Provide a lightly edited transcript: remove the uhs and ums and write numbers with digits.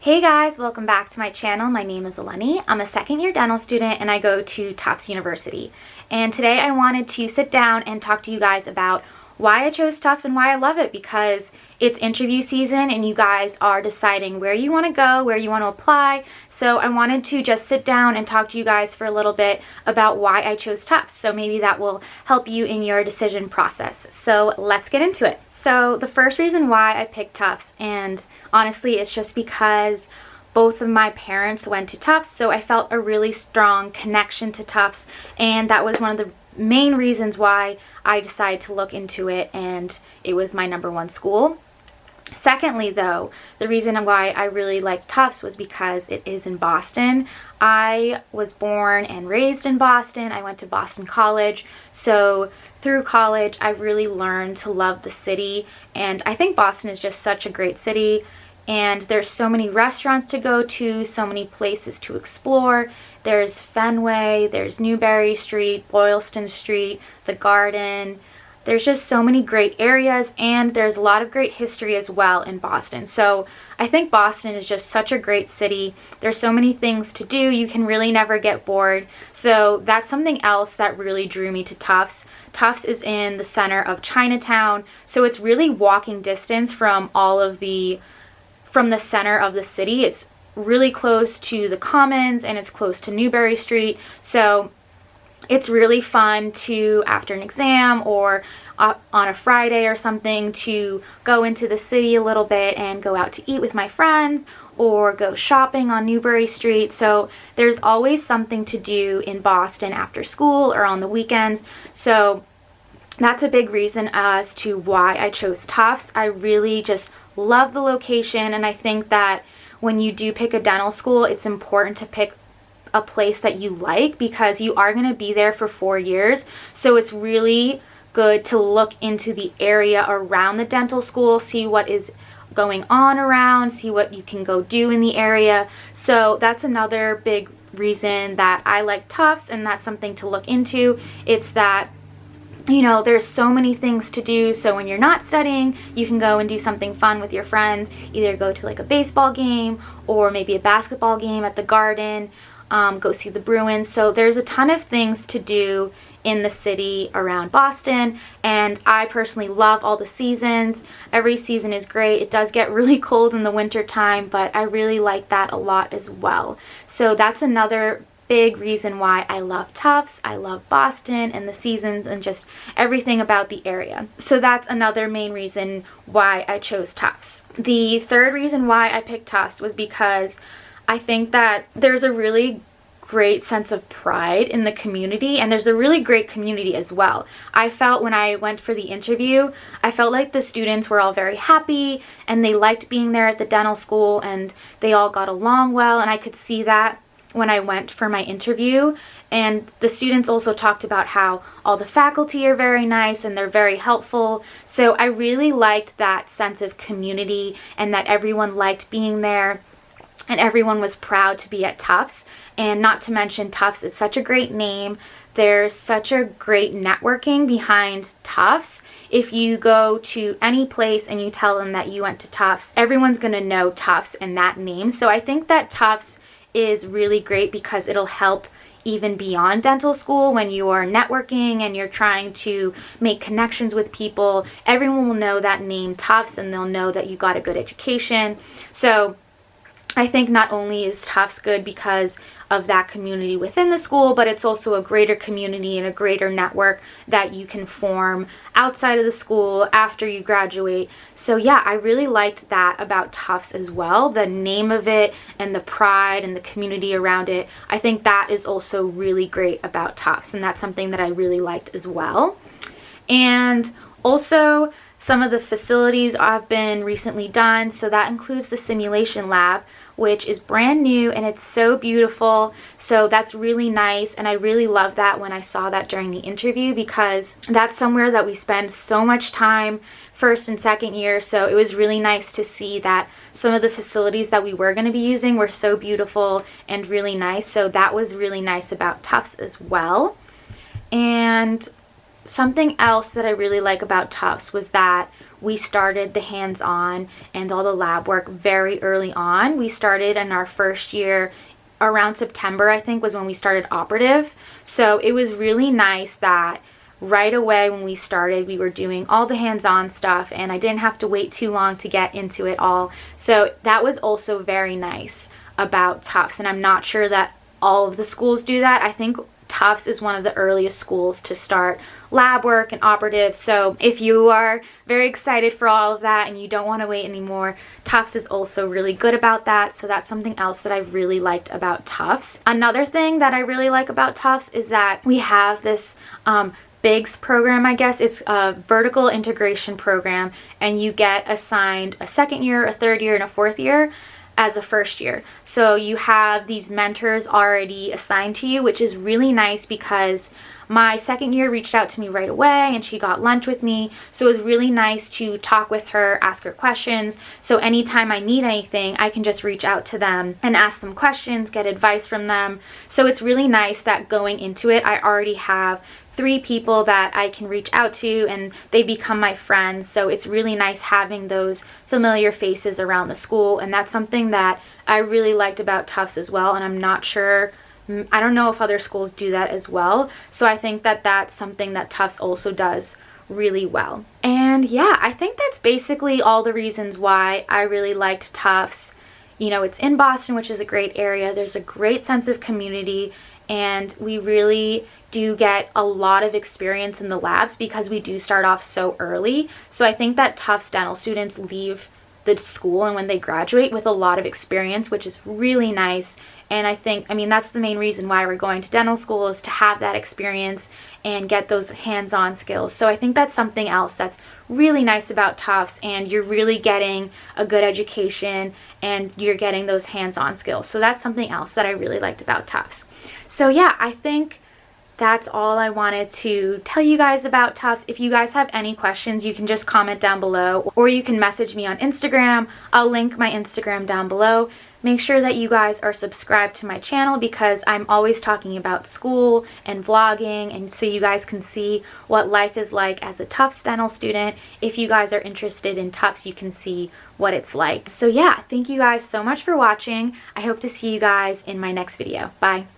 Hey guys, welcome back to my channel. My name is Eleni. I'm a second-year dental student and I go to Tufts University. And today I wanted to sit down and talk to you guys about why I chose Tufts and why I love it, because it's interview season and you guys are deciding where you want to go, where you want to apply. So I wanted to just sit down and talk to you guys for a little bit about why I chose Tufts. So maybe that will help you in your decision process. So let's get into it. So the first reason why I picked Tufts, and honestly it's just because both of my parents went to Tufts, so I felt a really strong connection to Tufts, and that was one of the main reasons why I decided to look into it, and it was my #1 school. Secondly, though, the reason why I really liked Tufts was because it is in Boston. I was born and raised in Boston. I went to Boston College, so through college I really learned to love the city, and I think Boston is just such a great city. And there's so many restaurants to go to, so many places to explore. There's Fenway, there's Newbury Street, Boylston Street, the Garden. There's just so many great areas, and there's a lot of great history as well in Boston. So I think Boston is just such a great city. There's so many things to do. You can really never get bored. So that's something else that really drew me to Tufts. Tufts is in the center of Chinatown, so it's really walking distance from the center of the city. It's really close to the Commons and it's close to Newbury Street. So it's really fun to, after an exam or on a Friday or something, to go into the city a little bit and go out to eat with my friends or go shopping on Newbury Street. So there's always something to do in Boston after school or on the weekends. So that's a big reason as to why I chose Tufts. I really just love the location, and I think that when you do pick a dental school, it's important to pick a place that you like, because you are going to be there for 4 years. So it's really good to look into the area around the dental school, see what is going on around, see what you can go do in the area. So that's another big reason that I like Tufts, and that's something to look into. It's that, you know, there's so many things to do. So when you're not studying, you can go and do something fun with your friends, either go to like a baseball game or maybe a basketball game at the Garden, go see the Bruins. So there's a ton of things to do in the city around Boston, and I personally love all the seasons. Every season is great. It does get really cold in the winter time, but I really like that a lot as well. So that's another big reason why I love Tufts. I love Boston and the seasons and just everything about the area. So that's another main reason why I chose Tufts. The third reason why I picked Tufts was because I think that there's a really great sense of pride in the community, and there's a really great community as well. I felt when I went for the interview, I felt like the students were all very happy and they liked being there at the dental school, and they all got along well, and I could see that when I went for my interview. And the students also talked about how all the faculty are very nice and they're very helpful. So I really liked that sense of community, and that everyone liked being there and everyone was proud to be at Tufts. And not to mention, Tufts is such a great name. There's such a great networking behind Tufts. If you go to any place and you tell them that you went to Tufts, everyone's going to know Tufts and that name. So I think that Tufts is really great because it'll help even beyond dental school. When you are networking and you're trying to make connections with people, everyone will know that name Tufts, and they'll know that you got a good education. So I think not only is Tufts good because of that community within the school, but it's also a greater community and a greater network that you can form outside of the school after you graduate. So yeah, I really liked that about Tufts as well, the name of it and the pride and the community around it. I think that is also really great about Tufts, and that's something that I really liked as well. And also, some of the facilities have been recently done, so that includes the simulation lab, which is brand new and it's so beautiful. So that's really nice, and I really love that when I saw that during the interview, because that's somewhere that we spend so much time first and second year. So it was really nice to see that some of the facilities that we were going to be using were so beautiful and really nice. So that was really nice about Tufts as well. And something else that I really like about Tufts was that we started the hands-on and all the lab work very early on. We started in our first year around September, I think, was when we started operative. So it was really nice that right away when we started, we were doing all the hands-on stuff, and I didn't have to wait too long to get into it all. So that was also very nice about Tufts, and I'm not sure that all of the schools do that. I think Tufts is one of the earliest schools to start lab work and operative. So if you are very excited for all of that and you don't want to wait anymore, Tufts is also really good about that. So that's something else that I really liked about Tufts. Another thing that I really like about Tufts is that we have this BIGS program, I guess. It's a vertical integration program, and you get assigned a second year, a third year, and a fourth year as a first year. So you have these mentors already assigned to you, which is really nice because my second year reached out to me right away and she got lunch with me. So it was really nice to talk with her, ask her questions. So anytime I need anything, I can just reach out to them and ask them questions, get advice from them. So it's really nice that going into it, I already have 3 people that I can reach out to and they become my friends. So it's really nice having those familiar faces around the school, and that's something that I really liked about Tufts as well. And I'm not sure, I don't know if other schools do that as well. So I think that that's something that Tufts also does really well. And yeah, I think that's basically all the reasons why I really liked Tufts. You know, it's in Boston, which is a great area. There's a great sense of community, and we really do get a lot of experience in the labs because we do start off so early. So I think that Tufts dental students leave the school and when they graduate with a lot of experience, which is really nice. And I mean, that's the main reason why we're going to dental school, is to have that experience and get those hands-on skills. So I think that's something else that's really nice about Tufts, and you're really getting a good education and you're getting those hands-on skills. So that's something else that I really liked about Tufts. So yeah, I think that's all I wanted to tell you guys about Tufts. If you guys have any questions, you can just comment down below, or you can message me on Instagram. I'll link my Instagram down below. Make sure that you guys are subscribed to my channel because I'm always talking about school and vlogging, and so you guys can see what life is like as a Tufts dental student. If you guys are interested in Tufts, you can see what it's like. So yeah, thank you guys so much for watching. I hope to see you guys in my next video. Bye.